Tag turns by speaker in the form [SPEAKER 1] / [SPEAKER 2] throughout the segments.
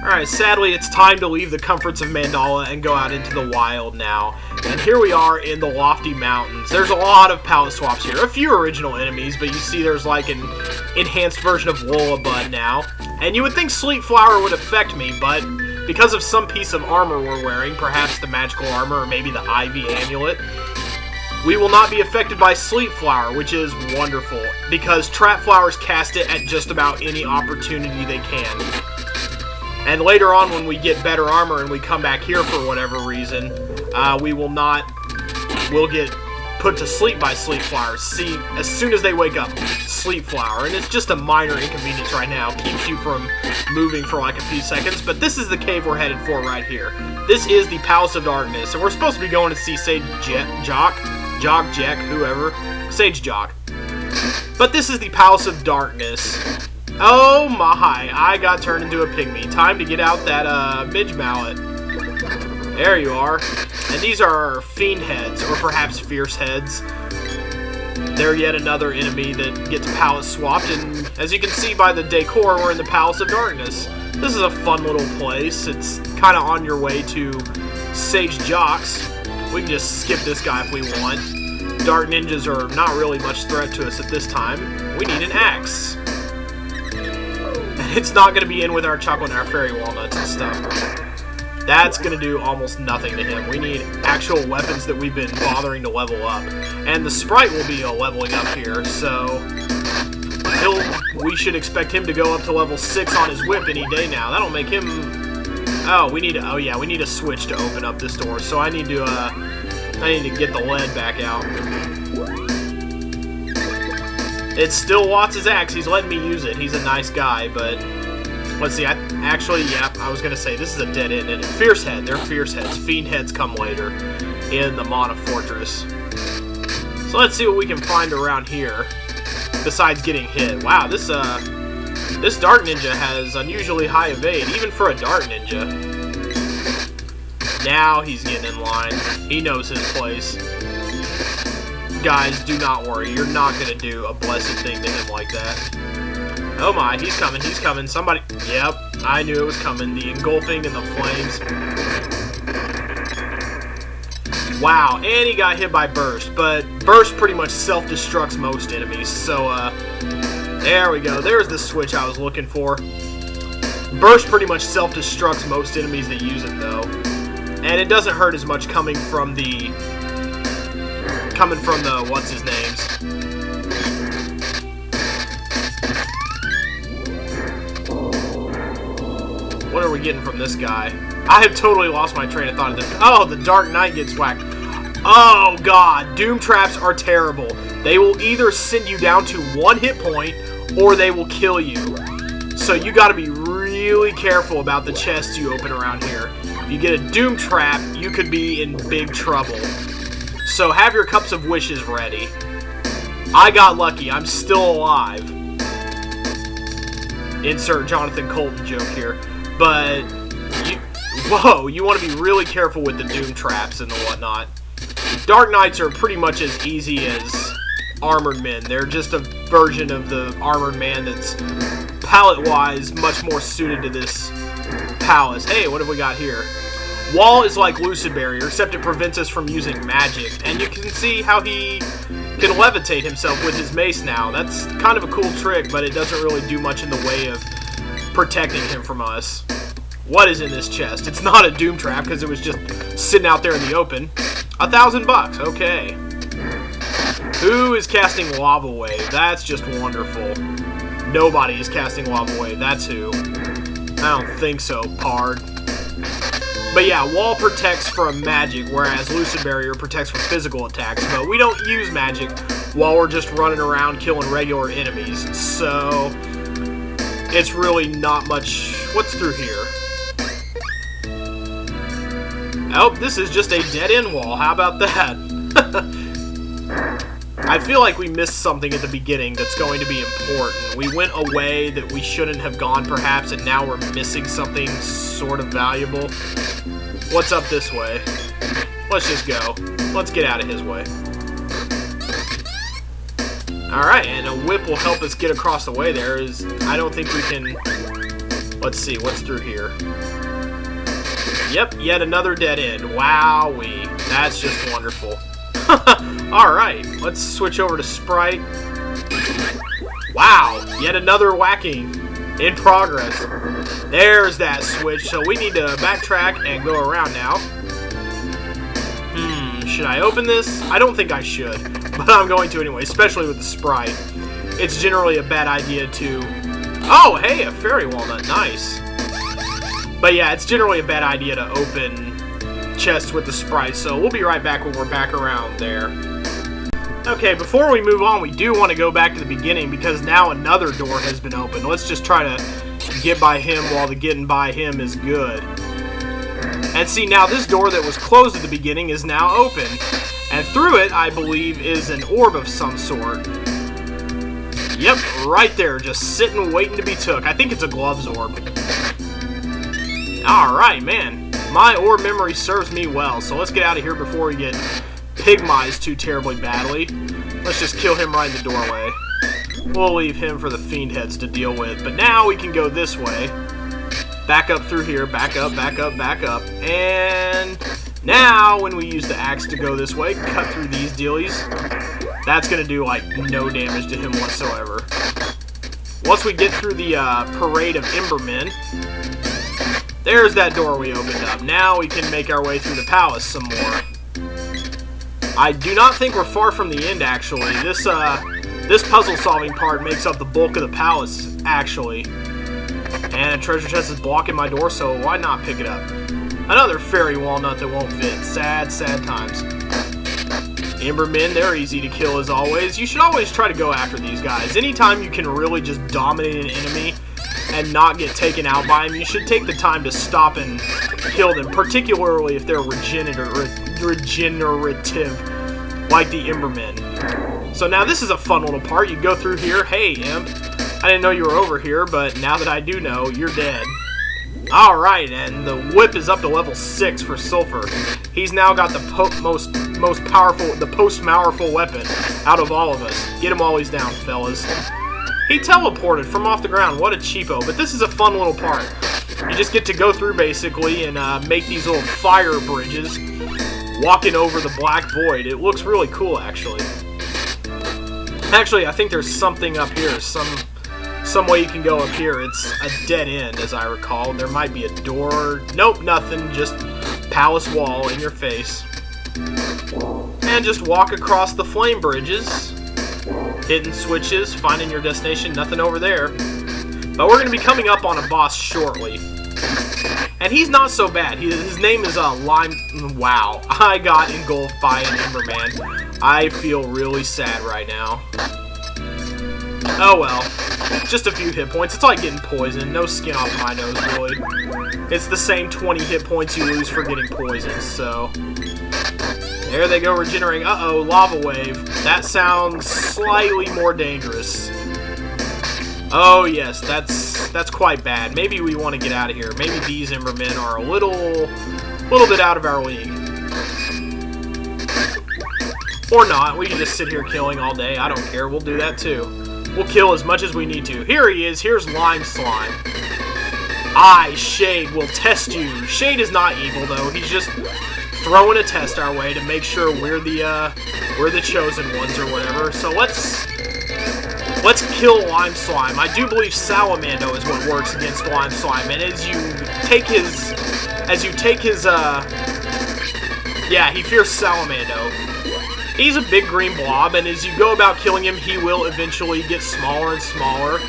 [SPEAKER 1] Alright, sadly it's time to leave the comforts of Mandala and go out into the wild now. And here we are in the lofty mountains. There's a lot of palette swaps here. A few original enemies, but you see there's like an enhanced version of Lullabud now. And you would think Sleep Flower would affect me, but because of some piece of armor we're wearing, perhaps the magical armor or maybe the Ivy Amulet, we will not be affected by Sleep Flower, which is wonderful, because Trap Flowers cast it at just about any opportunity they can. And later on, when we get better armor and we come back here for whatever reason, we'll get put to sleep by Sleep Flowers. See, as soon as they wake up, Sleep Flower. And it's just a minor inconvenience right now. Keeps you from moving for like a few seconds. But this is the cave we're headed for right here. This is the Palace of Darkness. And we're supposed to be going to see Sage Jock, whoever. Sage Jock. But this is the Palace of Darkness. Oh my, I got turned into a pygmy. Time to get out that Midge Mallet. There you are. And these are Fiend Heads, or perhaps Fierce Heads. They're yet another enemy that gets palette swapped, and as you can see by the decor, we're in the Palace of Darkness. This is a fun little place. It's kind of on your way to Sage Jock's. We can just skip this guy if we want. Dark Ninjas are not really much threat to us at this time. We need an axe. It's not going to be in with our chocolate and our fairy walnuts and stuff. That's going to do almost nothing to him. We need actual weapons that we've been bothering to level up. And the Sprite will be leveling up here, so we should expect him to go up to level 6 on his whip any day now. That'll make him... Oh, we need a switch to open up this door, so I need to get the lead back out. It's still Watts' axe. He's letting me use it. He's a nice guy, but let's see. I was going to say, this is a dead end, and Fierce Head. They're Fierce Heads. Fiend Heads come later in the Mana Fortress. So let's see what we can find around here besides getting hit. Wow, this Dark Ninja has unusually high evade, even for a Dark Ninja. Now he's getting in line. He knows his place. Guys, do not worry. You're not going to do a blessed thing to him like that. Oh my, he's coming. Somebody... Yep, I knew it was coming. The engulfing and the flames. Wow, and he got hit by Burst, but Burst pretty much self-destructs most enemies, so, there we go. There's the switch I was looking for. Burst pretty much self-destructs most enemies that use it, though. And it doesn't hurt as much coming from the what's-his-names. What are we getting from this guy? I have totally lost my train of thought. Oh, the Dark Knight gets whacked. Oh, God. Doom traps are terrible. They will either send you down to 1 hit point, or they will kill you. So you gotta be really careful about the chests you open around here. If you get a Doom trap, you could be in big trouble. So have your cups of wishes ready. I got lucky. I'm still alive. Insert Jonathan Colton joke here. But, you want to be really careful with the Doom traps and the whatnot. Dark Knights are pretty much as easy as Armored Men. They're just a version of the Armored Man that's, palette-wise, much more suited to this palace. Hey, what have we got here? Wall is like Lucid Barrier, except it prevents us from using magic. And you can see how he can levitate himself with his mace now. That's kind of a cool trick, but it doesn't really do much in the way of protecting him from us. What is in this chest? It's not a Doom trap, because it was just sitting out there in the open. $1,000, okay. Who is casting Lava Wave? That's just wonderful. Nobody is casting Lava Wave, that's who. I don't think so, Pard. But yeah, Wall protects from magic, whereas Lucid Barrier protects from physical attacks. But we don't use magic while we're just running around killing regular enemies. So, it's really not much. What's through here? Oh, this is just a dead-end wall. How about that? I feel like we missed something at the beginning that's going to be important. We went a way that we shouldn't have gone, perhaps, and now we're missing something sort of valuable. What's up this way? Let's just go. Let's get out of his way. Alright, and a whip will help us get across the way there. I don't think we can Let's see, what's through here? Yep, yet another dead end. Wowee. That's just wonderful. Alright, let's switch over to Sprite. Wow, yet another whacking in progress. There's that switch, so we need to backtrack and go around now. Should I open this? I don't think I should, but I'm going to anyway, especially with the Sprite. It's generally a bad idea to... Oh, hey, a fairy walnut, nice. But yeah, it's generally a bad idea to open chests with the Sprite, so we'll be right back when we're back around there. Okay, before we move on, we do want to go back to the beginning because now another door has been opened. Let's just try to get by him while the getting by him is good. And see, now this door that was closed at the beginning is now open. And through it, I believe, is an orb of some sort. Yep, right there, just sitting waiting to be took. I think it's a gloves orb. Alright, man. My orb memory serves me well, so let's get out of here before we get pygmized too terribly badly. Let's just kill him right in the doorway. We'll leave him for the fiend heads to deal with. But now we can go this way. Back up through here, back up, back up, back up. And now when we use the axe to go this way, cut through these dealies. That's going to do like no damage to him whatsoever. Once we get through the parade of Embermen, there's that door we opened up. Now we can make our way through the palace some more. I do not think we're far from the end, actually. This puzzle-solving part makes up the bulk of the palace, actually. And a treasure chest is blocking my door, so why not pick it up? Another fairy walnut that won't fit. Sad, sad times. Embermen, they're easy to kill as always. You should always try to go after these guys. Anytime you can really just dominate an enemy and not get taken out by him, you should take the time to stop and kill them, particularly if they're regenerative, like the Embermen. So now this is a fun little part. You go through here. Hey, Imp. I didn't know you were over here, but now that I do know, you're dead. Alright, and the whip is up to level 6 for Sulfur. He's now got the most powerful weapon out of all of us. Get him while he's down, fellas. He teleported from off the ground. What a cheapo. But this is a fun little part. You just get to go through, basically, and make these little fire bridges, walking over the black void. It looks really cool, actually. Actually, I think there's something up here. Some way you can go up here. It's a dead end, as I recall. There might be a door. Nope, nothing. Just palace wall in your face. And just walk across the flame bridges. Hidden switches, finding your destination, nothing over there. But we're going to be coming up on a boss shortly. And he's not so bad. His name is Lime... Wow. I got engulfed by an Emberman. I feel really sad right now. Oh well. Just a few hit points. It's like getting poisoned. No skin off my nose, really. It's the same 20 hit points you lose for getting poisoned, so... There they go, regenerating. Uh-oh, lava wave. That sounds slightly more dangerous. Oh, yes, that's quite bad. Maybe we want to get out of here. Maybe these Embermen are a little bit out of our league. Or not. We can just sit here killing all day. I don't care. We'll do that, too. We'll kill as much as we need to. Here he is. Here's Lime Slime. I, Shade, will test you. Shade is not evil, though. He's just... throwing a test our way to make sure we're the chosen ones or whatever. So let's kill Lime Slime. I do believe Salamando is what works against Lime Slime, and as you take his yeah, he fears Salamando. He's a big green blob, and as you go about killing him, he will eventually get smaller and smaller.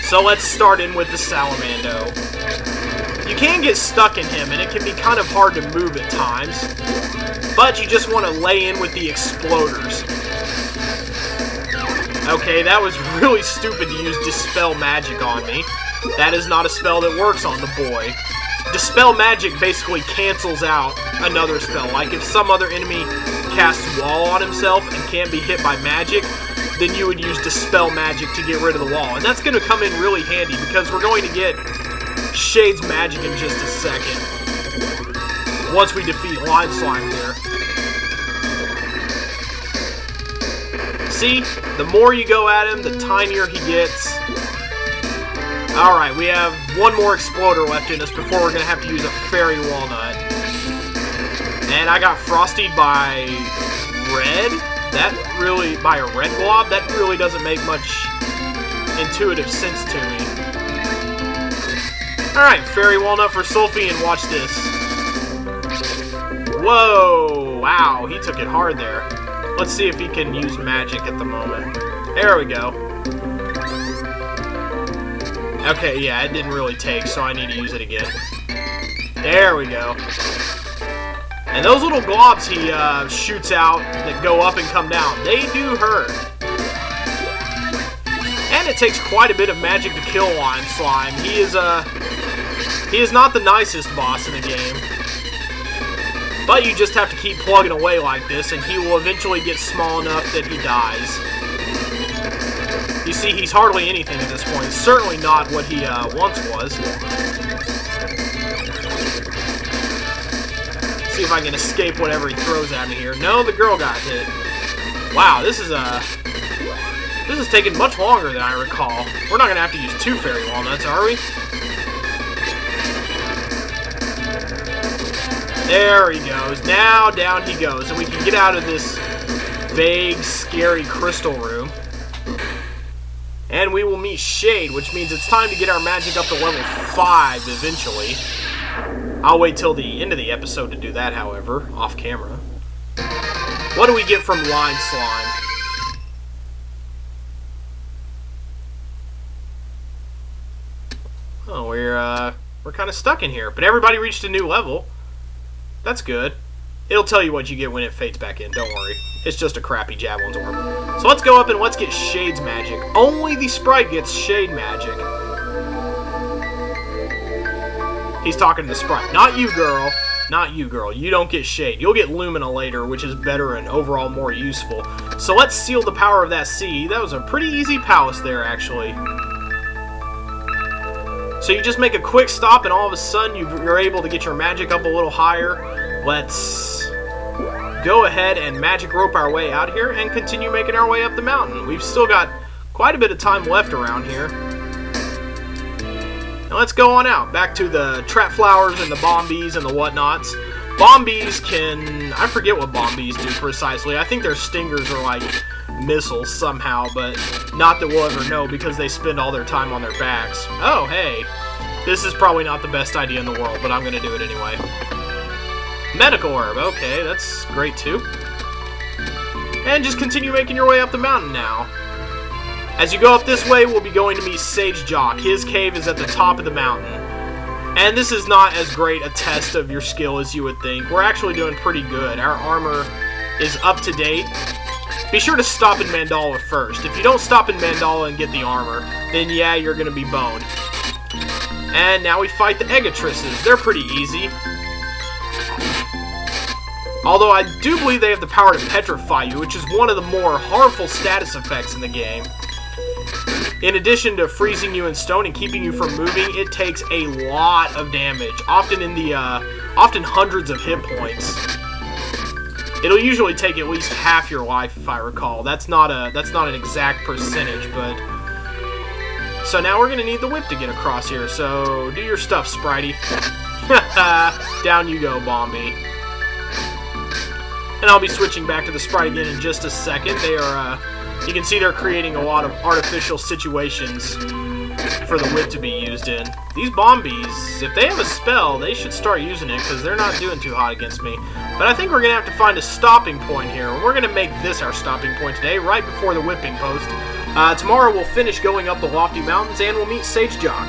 [SPEAKER 1] So let's start in with the Salamando. You can get stuck in him, and it can be kind of hard to move at times, but you just want to lay in with the exploders. Okay, that was really stupid to use Dispel Magic on me. That is not a spell that works on the boy. Dispel Magic basically cancels out another spell. Like if some other enemy casts Wall on himself and can't be hit by magic, then you would use Dispel Magic to get rid of the wall. And that's going to come in really handy because we're going to get Shade's magic in just a second. Once we defeat Lime Slime here. See? The more you go at him, the tinier he gets. Alright, we have one more exploder left in us before we're going to have to use a fairy walnut. And I got frosted by red? By a red blob? That really doesn't make much intuitive sense to me. Alright, fairy walnut for Sulfie, and watch this. Whoa! Wow, he took it hard there. Let's see if he can use magic at the moment. There we go. Okay, yeah, it didn't really take, so I need to use it again. There we go. And those little globs he shoots out that go up and come down, they do hurt. And it takes quite a bit of magic to kill Lime Slime. He is not the nicest boss in the game. But you just have to keep plugging away like this, and he will eventually get small enough that he dies. You see, he's hardly anything at this point. Certainly not what he once was. See if I can escape whatever he throws at me here. No, the girl got hit. Wow, this is taking much longer than I recall. We're not gonna have to use 2 fairy walnuts, are we? There he goes. Now down he goes, and we can get out of this vague, scary crystal room. And we will meet Shade, which means it's time to get our magic up to level 5 eventually. I'll wait till the end of the episode to do that, however, off camera. What do we get from Lime Slime? Oh, we're kind of stuck in here, but everybody reached a new level. That's good. It'll tell you what you get when it fades back in, don't worry. It's just a crappy Javelin's orb. So let's go up and let's get Shade's magic. Only the sprite gets Shade magic. He's talking to the sprite. Not you, girl. Not you, girl. You don't get Shade. You'll get Lumina later, which is better and overall more useful. So let's seal the power of that sea. That was a pretty easy palace there, actually. So you just make a quick stop, and all of a sudden you're able to get your magic up a little higher. Let's go ahead and magic rope our way out here and continue making our way up the mountain. We've still got quite a bit of time left around here. Now let's go on out, back to the trap flowers and the bombees and the whatnots. Bombees can... I forget what bombees do precisely. I think their stingers are like missiles somehow, but not that we'll ever know because they spend all their time on their backs. Oh, hey. This is probably not the best idea in the world, but I'm going to do it anyway. Medical herb. Okay, that's great too. And just continue making your way up the mountain now. As you go up this way, we'll be going to meet Sage Jock. His cave is at the top of the mountain. And this is not as great a test of your skill as you would think. We're actually doing pretty good. Our armor is up to date. Be sure to stop in Mandala first. If you don't stop in Mandala and get the armor, then yeah, you're going to be boned. And now we fight the Eggetresses. They're pretty easy. Although I do believe they have the power to petrify you, which is one of the more harmful status effects in the game. In addition to freezing you in stone and keeping you from moving, it takes a lot of damage, often hundreds of hit points. It'll usually take at least half your life, if I recall. That's not an exact percentage, but... So now we're going to need the whip to get across here, so do your stuff, Spritey. Down you go, Bombi. And I'll be switching back to the sprite again in just a second. They are, you can see they're creating a lot of artificial situations for the whip to be used in. These Bombies, if they have a spell, they should start using it because they're not doing too hot against me. But I think we're going to have to find a stopping point here. We're going to make this our stopping point today, right before the whipping post. Tomorrow we'll finish going up the lofty mountains and we'll meet Sage Jock.